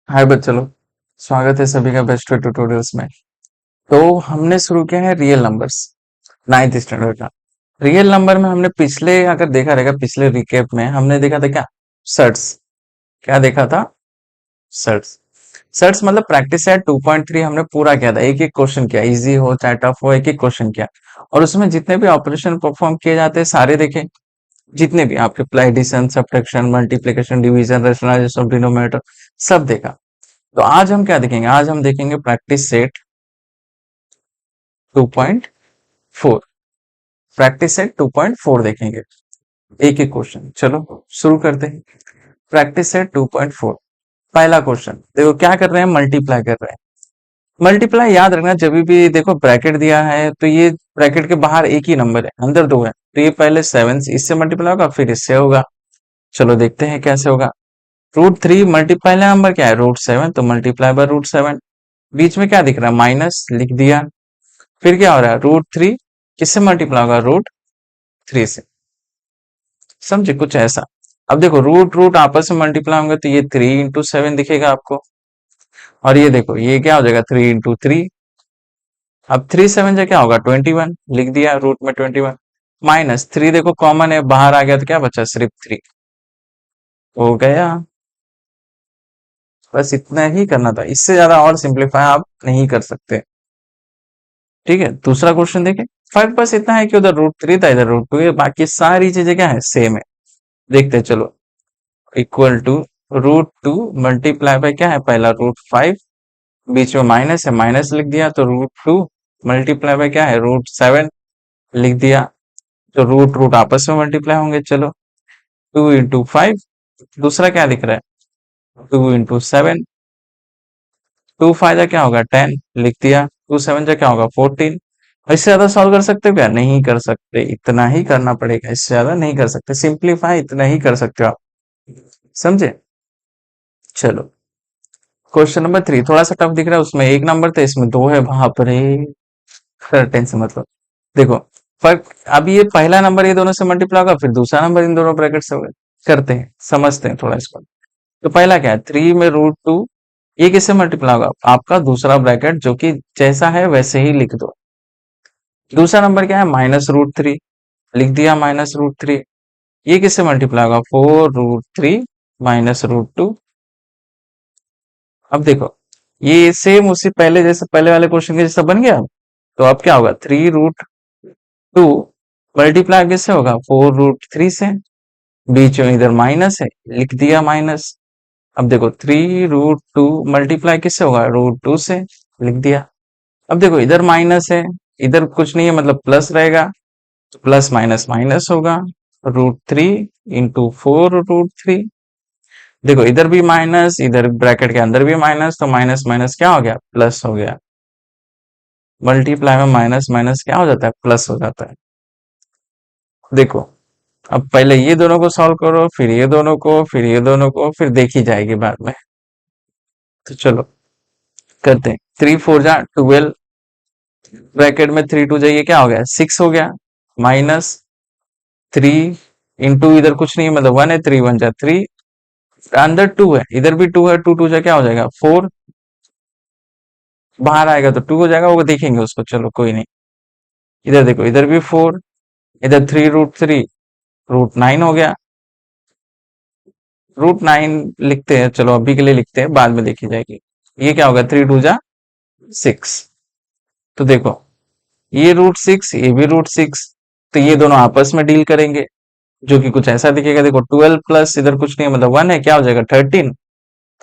हाय बच्चों लोग। स्वागत है सभी का बेस्ट ट्यूटोरियल्स में। तो हमने शुरू किया है रियल नंबर्स, नाइन्थ स्टैंडर्ड का। रियल नंबर में हमने पिछले अगर देखा रहेगा, पिछले रिकेप में हमने देखा था क्या, सर्ट्स। क्या देखा था? सर्ट्स। सर्ट्स मतलब प्रैक्टिस है 2.3 हमने पूरा किया था। एक एक क्वेश्चन किया, इजी हो चाहे टफ हो, एक एक क्वेश्चन किया। और उसमें जितने भी ऑपरेशन परफॉर्म किए जाते हैं सारे देखे। जितने भी आपके addition, subtraction, multiplication, division, rationalisation of denominator, सब देखा। तो आज हम क्या देखेंगे? आज हम देखेंगे प्रैक्टिस सेट 2.4। प्रैक्टिस सेट 2.4 देखेंगे, एक एक क्वेश्चन। चलो शुरू करते हैं। Practice set 2.4। पहला क्वेश्चन देखो, क्या कर रहे हैं? मल्टीप्लाई कर रहे हैं। मल्टीप्लाई याद रखना, जब भी देखो ब्रैकेट दिया है तो ये ब्रैकेट के बाहर एक ही नंबर है, अंदर दो है, तो ये पहले 7 इससे मल्टीप्लाई होगा, फिर इससे होगा। चलो देखते हैं कैसे होगा। √3 मल्टीप्लाई, पहला नंबर क्या है? √7, तो मल्टीप्लाई बाय √7। बीच में क्या दिख रहा है? माइनस लिख दिया। फिर क्या हो रहा है? √3 किससे मल्टीप्लाई होगा? √3 से। समझे? कुछ ऐसा। अब देखो रूट रूट आपस में मल्टीप्लाई होंगे तो ये 3 × 7 दिखेगा आपको। और ये देखो ये क्या हो जाएगा? 3 × 3। अब 3 × 7 से क्या होगा? 21 लिख दिया रूट में 21। -3 देखो कॉमन है, बाहर आ गया तो क्या बचा? सिर्फ 3 हो गया। बस इतना ही करना था, इससे ज्यादा और सिंप्लीफाई आप नहीं कर सकते। ठीक है, दूसरा क्वेश्चन देखें। फर्क बस इतना है कि उधर √3 था, इधर √2 है, बाकी सारी चीजें क्या है? सेम है। देखते हैं चलो। इक्वल टू √2 मल्टीप्लाई बाय क्या है? पहला √5, बीच में माइनस है, माइनस लिख दिया, तो √2 मल्टीप्लाई बाय क्या है? √7 लिख दिया। तो रूट रूट आपस में मल्टीप्लाई होंगे। चलो 2 × 5, दूसरा क्या दिख रहा है? 2 × 7, 2 फायदा क्या होगा? 10 लिख दिया। 2 × 7 से क्या होगा? 14। इससे ज्यादा सॉल्व कर सकते हो क्या? नहीं कर सकते, इतना ही करना पड़ेगा, इससे ज्यादा नहीं कर सकते। सिंप्लीफाई इतना ही कर सकते हो आप। समझे? चलो क्वेश्चन नंबर 3 थोड़ा सा टफ दिख रहा है, उसमें एक नंबर था, इसमें दो है। बाप रे, टेंशन मतलब। देखो फर्क, अब ये पहला नंबर ये दोनों से मल्टीप्लाई होगा, फिर दूसरा नंबर इन दोनों ब्रैकेट से होगा। करते हैं, समझते हैं थोड़ा इसको। तो पहला क्या है? 3 में √2, ये किससे मल्टीप्लाई होगा? आपका दूसरा ब्रैकेट, जो कि जैसा है वैसे ही लिख दो। दूसरा नंबर क्या है? -√3 लिख दिया, -√3। ये किससे मल्टीप्लाई होगा? 4√3 -√2। अब देखो ये सेम उसी पहले जैसे, पहले वाले क्वेश्चन के जैसा बन गया। तो अब क्या होगा? 3√2 मल्टीप्लाई किससे होगा? 4√3 से। बीच में इधर माइनस है, लिख दिया माइनस। अब देखो 3√2 मल्टीप्लाई किससे होगा? √2 से, लिख दिया। अब देखो इधर माइनस है, इधर कुछ नहीं है, मतलब प्लस रहेगा, तो प्लस माइनस माइनस होगा। √3 × 4√3। देखो इधर भी माइनस, इधर ब्रैकेट के अंदर भी माइनस, तो माइनस माइनस क्या हो गया? प्लस हो गया। मल्टीप्लाई में माइनस माइनस क्या हो जाता है? प्लस हो जाता है। देखो अब पहले ये दोनों को सॉल्व करो, फिर ये दोनों को, फिर ये दोनों को, फिर देखी जाएगी बाद में। तो चलो करते हैं। 3 × 4 = 12, ब्रैकेट में 3 × 2 जाइए, क्या हो गया? 6 हो गया। -3 इंटू इधर कुछ नहीं है, मतलब 1 है, 3 × 1 = 3। अंदर 2 है, इधर भी 2 है, 2 × 2 क्या हो जाएगा? 4। बाहर आएगा तो 2 हो जाएगा, वो देखेंगे उसको, चलो कोई नहीं। इधर देखो इधर भी 4, इधर 3√3 √9 हो गया। √9 लिखते हैं, चलो अभी के लिए लिखते हैं, बाद में देखी जाएगी। ये क्या होगा? 3 × 2 = 6। तो देखो ये √6, ये भी √6, तो ये दोनों आपस में डील करेंगे, जो कि कुछ ऐसा दिखेगा। देखो 12 प्लस इधर कुछ नहीं है, मतलब 1 है, क्या हो जाएगा? 13।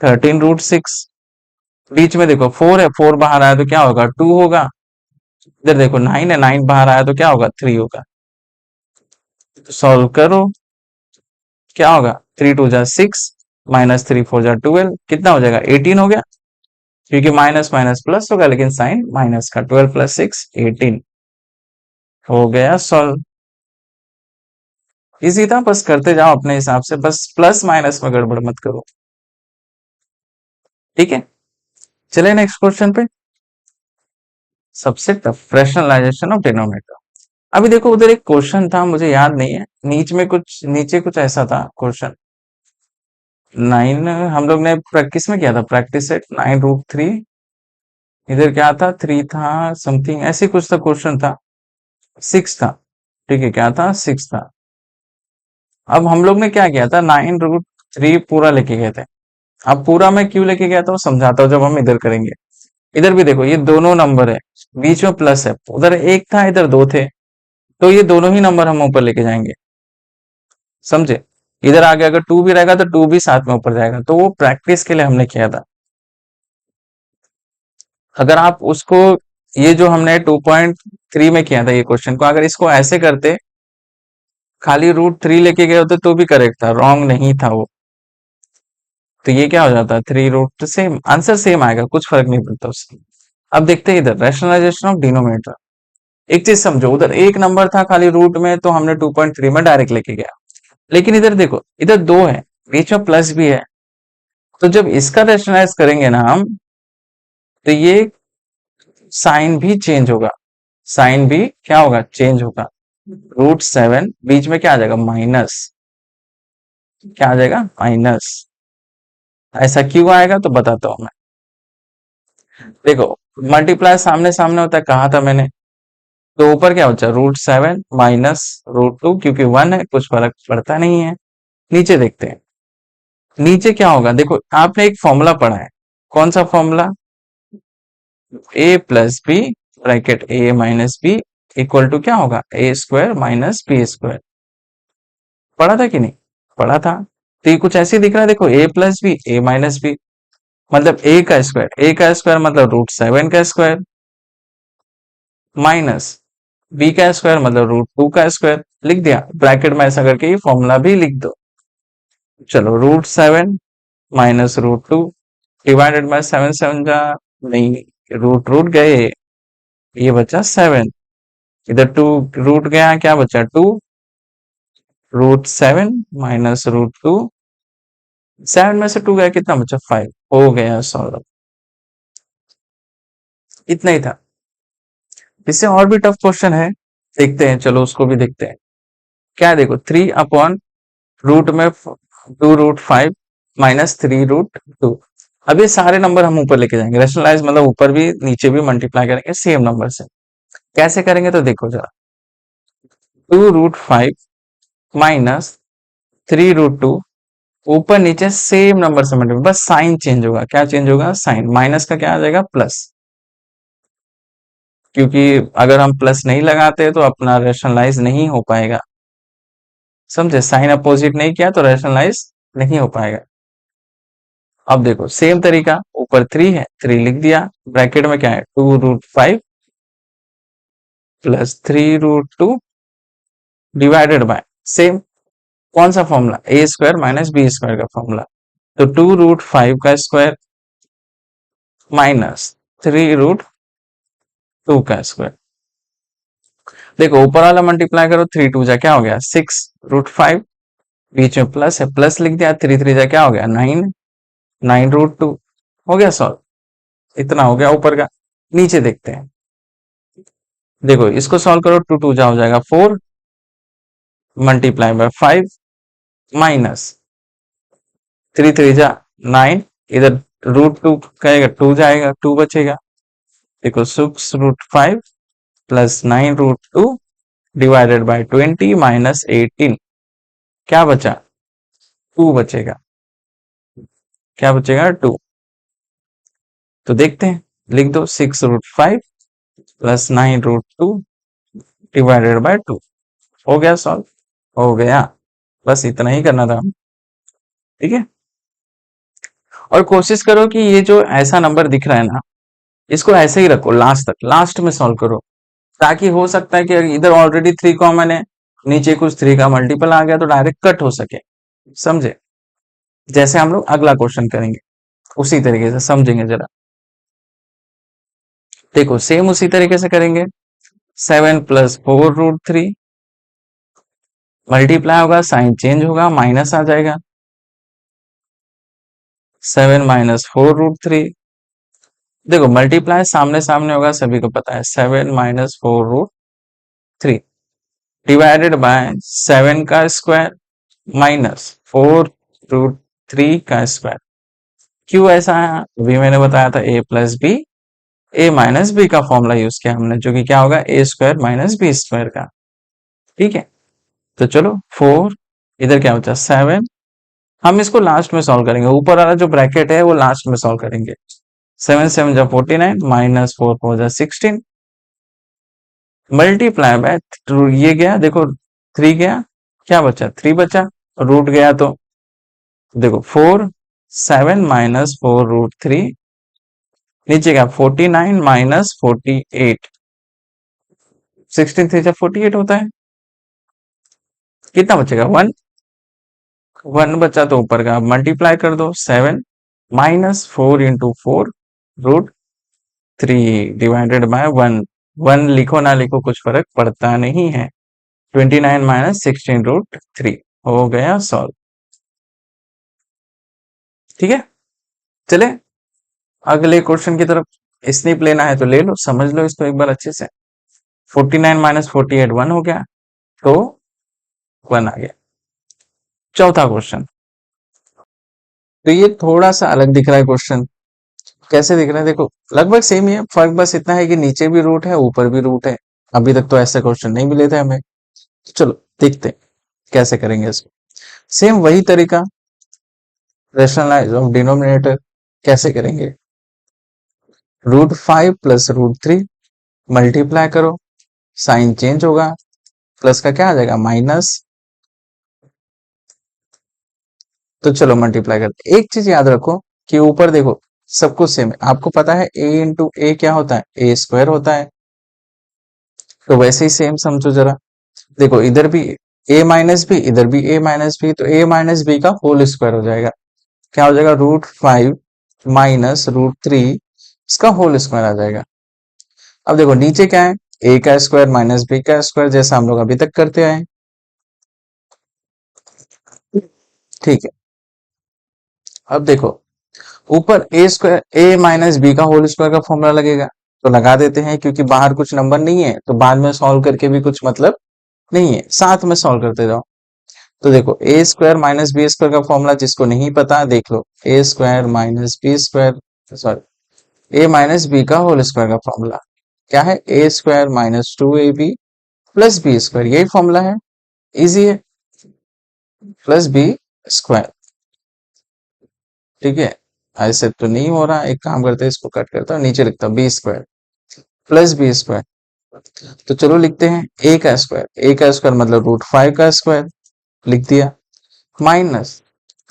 13√6। बीच में देखो 4 है, 4 बाहर आया तो क्या होगा? 2 होगा। इधर देखो 9 है, 9 बाहर आया तो क्या होगा? 3 होगा। तो सॉल्व करो, क्या होगा? 3 × 2 = 6, -3 × 4 = 12, कितना हो जाएगा? 18 हो गया। क्योंकि माइनस माइनस प्लस होगा, लेकिन साइन माइनस का। 12 + 6 = 18 हो गया सॉल्व। इजी था, बस करते जाओ अपने हिसाब से, बस प्लस माइनस में गड़बड़ मत करो। ठीक है, चले नेक्स्ट क्वेश्चन पे। सबसे टफ, रैशनलाइजेशन ऑफ डिनोमिनेटर। अभी देखो उधर एक क्वेश्चन था, मुझे याद नहीं है, नीचे में कुछ, नीचे कुछ ऐसा था क्वेश्चन। 9 हम लोग ने प्रैक्टिस में किया था, प्रैक्टिस सेट 9√3, इधर क्या था 3 था, समथिंग ऐसे कुछ था, क्वेश्चन था 6 था। ठीक है, क्या था 6 था। अब हम लोग ने क्या किया था, 9√3 पूरा लेके गए थे। अब पूरा मैं क्यों लेके गया था वो समझाता हूँ जब हम इधर करेंगे। इधर भी देखो, ये दोनों नंबर है, बीच में प्लस है, उधर एक था इधर दो थे, तो ये दोनों ही नंबर हम ऊपर लेके जाएंगे, समझे। इधर आगे अगर 2 भी रहेगा तो 2 भी साथ में ऊपर जाएगा, तो वो प्रैक्टिस के लिए हमने किया था। अगर आप उसको, ये जो हमने 2.3 में किया था ये क्वेश्चन को, अगर इसको ऐसे करते, खाली √3 लेके गए होते तो भी करेक्ट था, रॉन्ग नहीं था वो। तो ये क्या हो जाता है, 3 रूट सेम आंसर, सेम आएगा, कुछ फर्क नहीं पड़ता उससे। अब देखते हैं इधर रैशनलाइजेशन ऑफ डिनोमिनेटर। एक चीज समझो, उधर एक नंबर था खाली रूट में, तो हमने 2.3 में डायरेक्ट लेके गया। लेकिन इधर देखो, इधर दो है, बीच में प्लस भी है, तो जब इसका रैशनलाइज करेंगे ना हम, तो ये साइन भी चेंज होगा, साइन भी क्या होगा, चेंज होगा। √7 बीच में क्या आ जाएगा, माइनस, क्या आ जाएगा, माइनस। ऐसा क्यों आएगा तो बताता हूं मैं। देखो, मल्टीप्लाई सामने सामने होता है, कहा था मैंने। तो ऊपर क्या बचा, √7 माइनस √2, क्योंकि 1 है, कुछ फर्क पड़ता नहीं है। नीचे देखते हैं, नीचे क्या होगा, देखो आपने एक फॉर्मूला पढ़ा है, कौन सा formula, a plus B bracket a minus B equal to क्या होगा, a² - b²। पढ़ा था कि नहीं, पढ़ा था। तो ये कुछ ऐसे दिख रहा है, देखो a plus B a minus B, मतलब a का स्क्वायर मतलब √7 का स्क्वायर, माइनस बी का स्क्वायर मतलब √2 का स्क्वायर। लिख दिया ब्रैकेट में, ऐसा करके ये फॉर्मूला भी लिख दो। चलो, √7 माइनस √2 डिवाइडेड बाय 7 7 जा, नहीं, रूट रूट गए, ये बचा 7, इधर 2 रूट गया, क्या बचा 2, √7 माइनस √2, 7 में से 2 गया, कितना बचा 5, हो गया सॉल्व। इतना ही था। इससे और भी टफ क्वेश्चन है, देखते हैं, चलो उसको भी देखते हैं। क्या है, देखो 3 अपॉन रूट में 2√5 माइनस 3√2। अब ये सारे नंबर हम ऊपर लेके जाएंगे, रेशनलाइज मतलब ऊपर भी नीचे भी मल्टीप्लाई करेंगे सेम नंबर से। कैसे करेंगे तो देखो जरा, 2√5 माइनस 3√2, ऊपर नीचे सेम नंबर से मल्टीप्लाई, बस साइन चेंज होगा। क्या चेंज होगा, साइन, माइनस का क्या आ जाएगा, प्लस, क्योंकि अगर हम प्लस नहीं लगाते तो अपना रेशनलाइज नहीं हो पाएगा, समझे। साइन अपोजिट नहीं किया तो रैशनलाइज नहीं हो पाएगा। अब देखो सेम तरीका, ऊपर 3 है, 3 लिख दिया, ब्रैकेट में क्या है 2√5 प्लस 3√2 डिवाइडेड बाय सेम, कौन सा फॉर्मूला, a² - b² का फॉर्मूला। तो 2√5 का स्क्वायर माइनस 3√2 का स्क्वायर। देखो ऊपर वाला मल्टीप्लाई करो, 3 2 जा क्या हो गया 6√5, बीच में प्लस है, प्लस लिख दिया, 3 3 जा क्या हो गया 9, 9√2, हो गया सॉल्व। इतना हो गया ऊपर का। नीचे देखते हैं, देखो इसको सॉल्व करो, 2 2 जा हो जाएगा 4, मल्टीप्लाई बाय 5 माइनस 3 3 जा 9, इधर √2 कहेगा 2 जाएगा, 2 बचेगा। देखो 6√5 प्लस 9√2 डिवाइडेड बाय 20 माइनस 18, क्या बचा 2 बचेगा, क्या बचेगा 2। तो देखते हैं, लिख दो 6√5 प्लस 9√2 डिवाइडेड बाय 2, हो गया सॉल्व, हो गया। बस इतना ही करना था, ठीक है। और कोशिश करो कि ये जो ऐसा नंबर दिख रहा है ना, इसको ऐसे ही रखो लास्ट तक, लास्ट में सॉल्व करो, ताकि हो सकता है कि इधर ऑलरेडी 3 कॉमन है, नीचे कुछ 3 का मल्टीपल आ गया तो डायरेक्ट कट हो सके, समझे। जैसे हम लोग अगला क्वेश्चन करेंगे उसी तरीके से समझेंगे जरा। देखो सेम उसी तरीके से करेंगे, 7 प्लस 4√3 मल्टीप्लाई होगा, साइन चेंज होगा, माइनस आ जाएगा, 7 माइनस 4√3। देखो मल्टीप्लाई सामने सामने होगा, सभी को पता है, 7 माइनस 4√3 डिवाइडेड बाय 7 का स्क्वायर माइनस 4√3 3 का स्क्वायर। क्यों ऐसा है? अभी मैंने बताया था a plus B, a minus B का फॉर्मूला यूज किया हमने, जो कि क्या होगा a square minus B square का। ठीक है, तो चलो 4, इधर क्या बचा 7। हम इसको लास्ट में सॉल्व करेंगे, ऊपर वाला जो ब्रैकेट है वो लास्ट में सॉल्व करेंगे। 7 7 जा 49 माइनस 4 4 जा 16 मल्टीप्लाई बाय, ये गया देखो 3 गया, क्या बचा 3 बचा, रूट गया तो देखो 4 7 माइनस 4 रूट 3, नीचे क्या 49 माइनस 48, 16 3 जा 48 होता है, कितना बचेगा 1, 1 बचा तो ऊपर का मल्टीप्लाई कर दो 7 minus 4 into 4 root 3 divided by 1, 1 लिखो ना लिखो कुछ फर्क पड़ता नहीं है। 29 माइनस 16 रूट 3 हो गया सॉल्व। ठीक है, चले अगले क्वेश्चन की तरफ। स्निप लेना है तो ले लो, समझ लो इसको एक बार अच्छे से। 49 माइनस 48 1 हो गया, तो 1 आ गया। चौथा क्वेश्चन, तो ये थोड़ा सा अलग दिख रहा है क्वेश्चन। कैसे दिख रहा है देखो, लगभग सेम ही है, फर्क बस इतना है कि नीचे भी रूट है ऊपर भी रूट है। अभी तक तो ऐसे क्वेश्चन नहीं मिले थे हमें, तो चलो देखते हैं कैसे करेंगे इसको। सेम वही तरीका, रेशनलाइज ऑफ डिनोमिनेटर कैसे करेंगे। √5 प्लस √3 मल्टीप्लाई करो, साइन चेंज होगा, प्लस का क्या आ जाएगा माइनस। तो चलो मल्टीप्लाई करते। एक चीज याद रखो कि ऊपर देखो सब कुछ सेम है, आपको पता है a इंटू ए क्या होता है, ए स्क्वायर होता है। तो वैसे ही सेम समझो जरा, देखो इधर भी a माइनस बी, इधर भी a माइनस बी, तो a माइनस बी का होल स्क्वायर हो जाएगा। क्या हो जाएगा √5 माइनस √3, इसका होल स्क्वायर आ जाएगा। अब देखो नीचे क्या है, a का स्क्वायर माइनस बी का स्क्वायर, जैसा हम लोग अभी तक करते आए। ठीक है, अब देखो ऊपर ए स्क्वायर, ए माइनस बी का होल स्क्वायर का फॉर्मूला लगेगा, तो लगा देते हैं, क्योंकि बाहर कुछ नंबर नहीं है तो बाद में सॉल्व करके भी कुछ मतलब नहीं है, साथ में सॉल्व करते जाओ। तो देखो A square minus B square का फॉर्मूला जिसको नहीं पता देख लो, A square minus B square, sorry A minus B का होल स्क्वायर का फॉर्मूला क्या है, A square minus 2ab plus B square, यही फॉर्मूला है, इजी है, प्लस बी स्क्वायर। ठीक है, ऐसे तो नहीं हो रहा, एक काम करते हैं इसको कट करता हूँ, नीचे लिखता हूँ B square plus B square. तो चलो लिखते हैं ए का स्क्वायर, ए का स्क्वायर मतलब √5 का स्क्वायर, लिख दिया, माइनस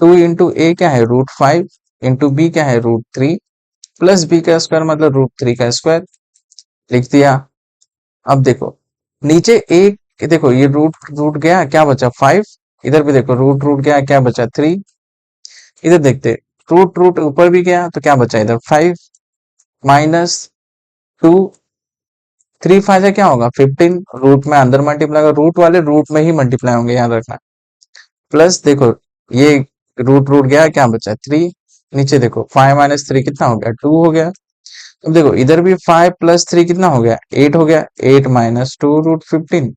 2 इंटू ए क्या है √5 इंटू बी क्या है √3 प्लस बी का स्क्वायर मतलब √3 का स्क्वायर, लिख दिया। अब देखो नीचे एक, देखो ये रूट रूट गया क्या बचा 5, इधर भी देखो रूट रूट गया क्या बचा 3, इधर देखते रूट रूट ऊपर भी गया तो क्या बचा इधर 5 माइनस 2, 3 5 क्या होगा 15, रूट में अंदर मल्टीप्लाई होगा, रूट वाले रूट में ही मल्टीप्लाई होंगे याद रखना, प्लस देखो ये रूट रूट गया क्या बचा 3, नीचे देखो 5 माइनस 3 कितना हो गया 2 हो गया। अब देखो इधर भी 5 प्लस 3 कितना हो गया 8 हो गया, 8 माइनस 2 √15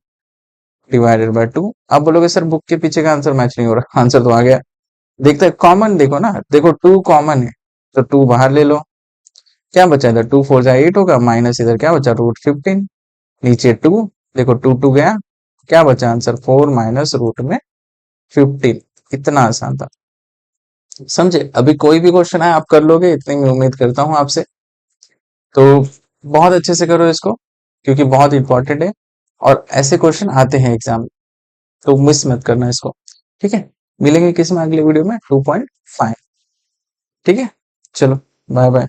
डिवाइडेड बाय 2। अब बोलोगे सर बुक के पीछे का आंसर मैच नहीं हो रहा, आंसर तो आ गया। देखते कॉमन देखो ना, देखो 2 कॉमन है तो 2 बाहर ले लो, क्या बचा इधर 2 4 जा 8 होगा, माइनस इधर क्या बचा √15, नीचे 2, देखो 2 2 गया, क्या बचा आंसर 4 माइनस रूट में 15। इतना आसान था, समझे। अभी कोई भी क्वेश्चन है आप कर लोगे, इतनी मैं उम्मीद करता हूँ आपसे। तो बहुत अच्छे से करो इसको, क्योंकि बहुत इंपॉर्टेंट है और ऐसे क्वेश्चन आते हैं एग्जाम में, तो मिस मत करना इसको। ठीक है, मिलेंगे किस में अगले वीडियो में 2.5। ठीक है, चलो बाय बाय।